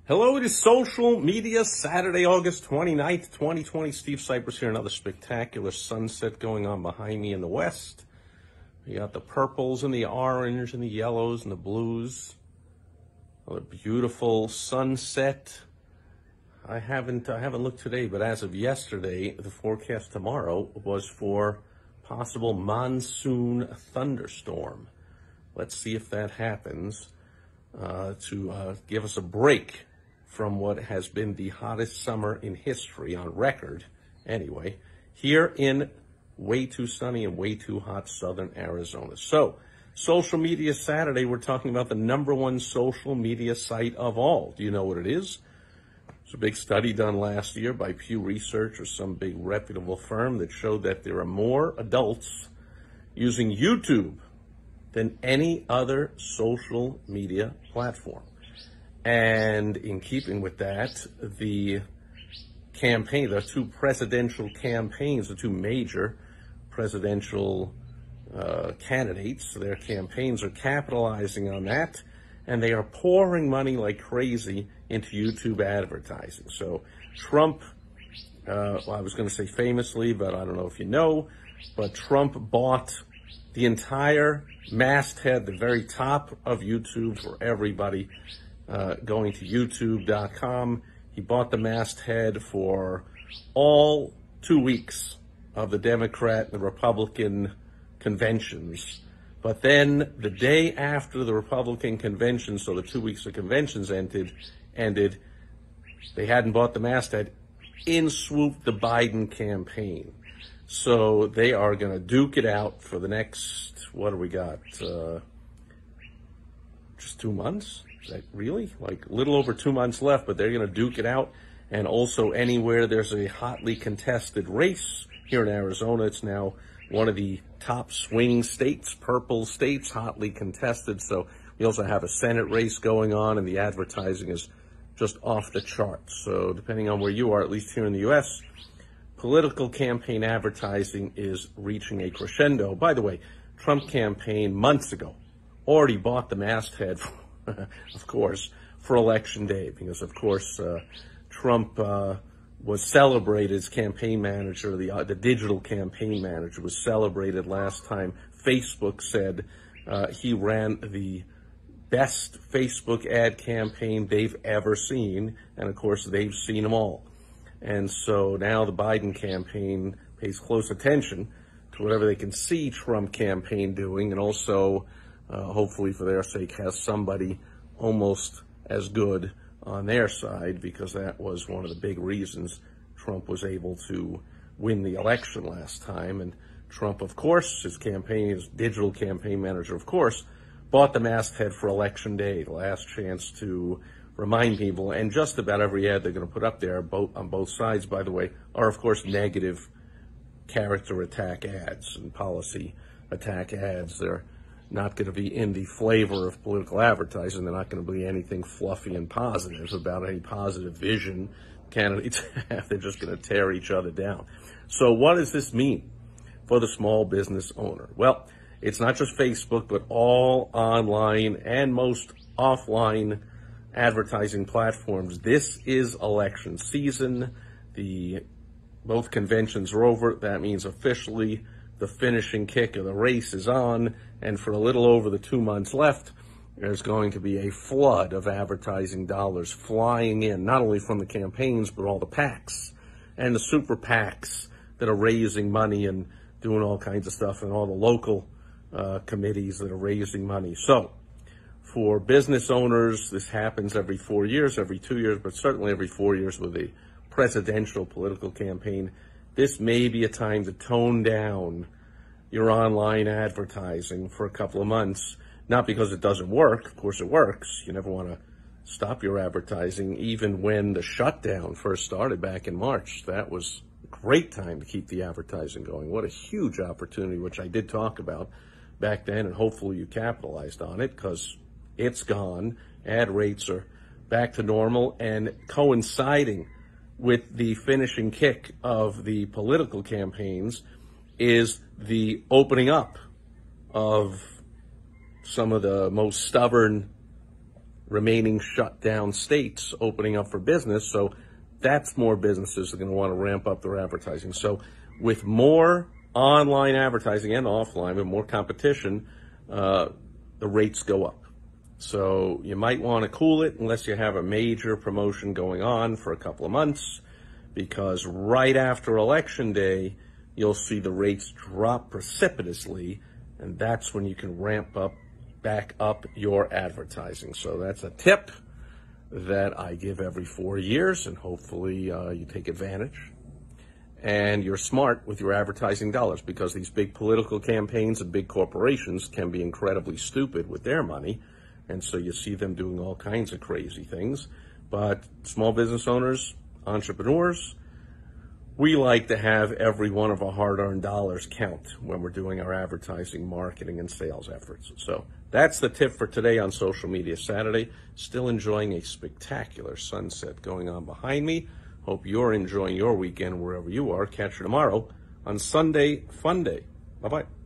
Hello, it is Social Media Saturday, August 29th, 2020. Steve Sipress here. Another spectacular sunset going on behind me in the west. You got the purples and the orange and the yellows and the blues. Another beautiful sunset. I haven't looked today, but as of yesterday, the forecast tomorrow was for possible monsoon thunderstorm. Let's see if that happens to give us a break from what has been the hottest summer in history on record, anyway, here in way too sunny and way too hot southern Arizona. So, Social Media Saturday, we're talking about the #1 social media site of all. Do you know what it is? It's a big study done last year by Pew Research or some big reputable firm that showed that there are more adults using YouTube than any other social media platform. And in keeping with that, the campaign, the two presidential campaigns, the two major presidential candidates, their campaigns are capitalizing on that, and they are pouring money like crazy into YouTube advertising. So Trump, well, I was going to say famously, but I don't know if you know, but Trump bought the entire masthead, the very top of YouTube for everybody. Going to youtube.com. He bought the masthead for all 2 weeks of the Democrat and the Republican conventions. But then the day after the Republican convention, so the 2 weeks of conventions ended, they hadn't bought the masthead. In swooped the Biden campaign. So they are going to duke it out for the next, what do we got? Just 2 months? Is that really? Like a little over 2 months left, but they're going to duke it out. And also anywhere there's a hotly contested race here in Arizona, it's now one of the top swing states, purple states, hotly contested. So we also have a Senate race going on, and the advertising is just off the charts. So depending on where you are, at least here in the U.S., political campaign advertising is reaching a crescendo. By the way, Trump campaign months ago already bought the masthead, of course, for Election Day, because, of course, Trump was celebrated as campaign manager, the digital campaign manager was celebrated last time. Facebook said he ran the best Facebook ad campaign they've ever seen, and, of course, they've seen them all. And so now the Biden campaign pays close attention to whatever they can see Trump campaign doing, and also hopefully for their sake has somebody almost as good on their side, because that was one of the big reasons Trump was able to win the election last time. And Trump, of course, his digital campaign manager, of course, bought the masthead for Election Day, the last chance to remind people. And just about every ad they're going to put up there, on both sides, by the way, are, of course, negative character attack ads and policy attack ads. They're not going to be in the flavor of political advertising. They're not going to be anything fluffy and positive about any positive vision candidates have. They're just going to tear each other down. So what does this mean for the small business owner? Well, it's not just Facebook, but all online and most offline advertising platforms. This is election season. Both conventions are over. That means officially the finishing kick of the race is on, and for a little over the 2 months left, there's going to be a flood of advertising dollars flying in, not only from the campaigns, but all the PACs and the super PACs that are raising money and doing all kinds of stuff, and all the local committees that are raising money. So for business owners, this happens every 4 years, every 2 years, but certainly every 4 years with a presidential political campaign. This may be a time to tone down your online advertising for a couple of months, not because it doesn't work. Of course it works. You never want to stop your advertising. Even when the shutdown first started back in March, that was a great time to keep the advertising going. What a huge opportunity, which I did talk about back then, and hopefully you capitalized on it, because it's gone. Ad rates are back to normal, and coinciding with the finishing kick of the political campaigns is the opening up of some of the most stubborn remaining shut down states opening up for business. So that's more businesses that are going to want to ramp up their advertising. So with more online advertising and offline, with more competition, the rates go up. So you might want to cool it unless you have a major promotion going on for a couple of months, because right after Election Day, you'll see the rates drop precipitously, and that's when you can ramp back up your advertising. So that's a tip that I give every 4 years, and hopefully you take advantage. And you're smart with your advertising dollars, because these big political campaigns and big corporations can be incredibly stupid with their money. And so you see them doing all kinds of crazy things. But small business owners, entrepreneurs, we like to have every one of our hard-earned dollars count when we're doing our advertising, marketing, and sales efforts. So that's the tip for today on Social Media Saturday. Still enjoying a spectacular sunset going on behind me. Hope you're enjoying your weekend wherever you are. Catch you tomorrow on Sunday Fun Day. Bye-bye.